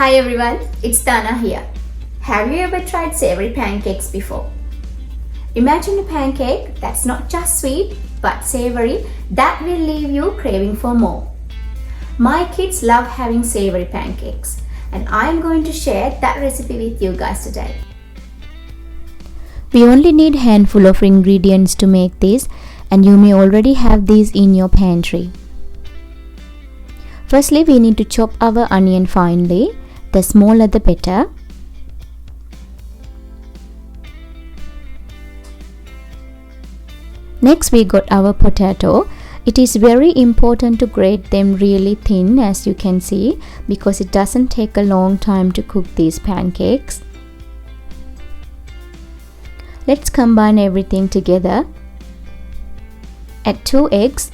Hi everyone, it's Dana here. Have you ever tried savoury pancakes before? Imagine a pancake that's not just sweet but savoury that will leave you craving for more. My kids love having savoury pancakes and I'm going to share that recipe with you guys today. We only need a handful of ingredients to make this, and you may already have these in your pantry. Firstly, we need to chop our onion finely. The smaller the better. Next we got our potato. It is very important to grate them really thin, as you can see, because it doesn't take a long time to cook these pancakes. Let's combine everything together. Add 2 eggs,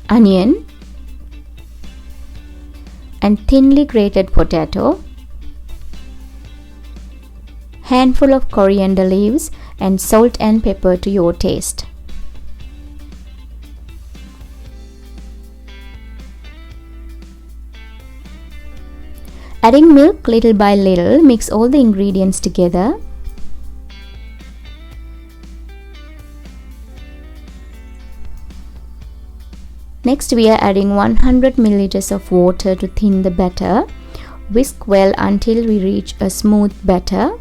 onion and thinly grated potato, handful of coriander leaves and salt and pepper to your taste. Adding milk little by little, mix all the ingredients together. Next we are adding 100 ml of water to thin the batter. Whisk well until we reach a smooth batter.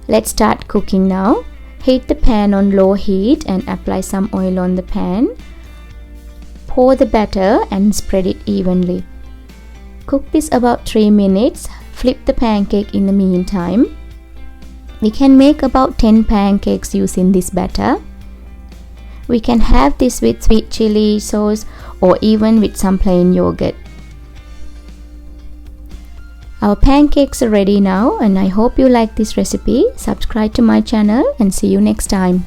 Let's start cooking now. Heat the pan on low heat and apply some oil on the pan. Pour the batter and spread it evenly. Cook this about 3 minutes. Flip the pancake in the meantime. We can make about 10 pancakes using this batter. We can have this with sweet chili sauce or even with some plain yogurt. Our pancakes are ready now, and I hope you like this recipe. Subscribe to my channel and see you next time.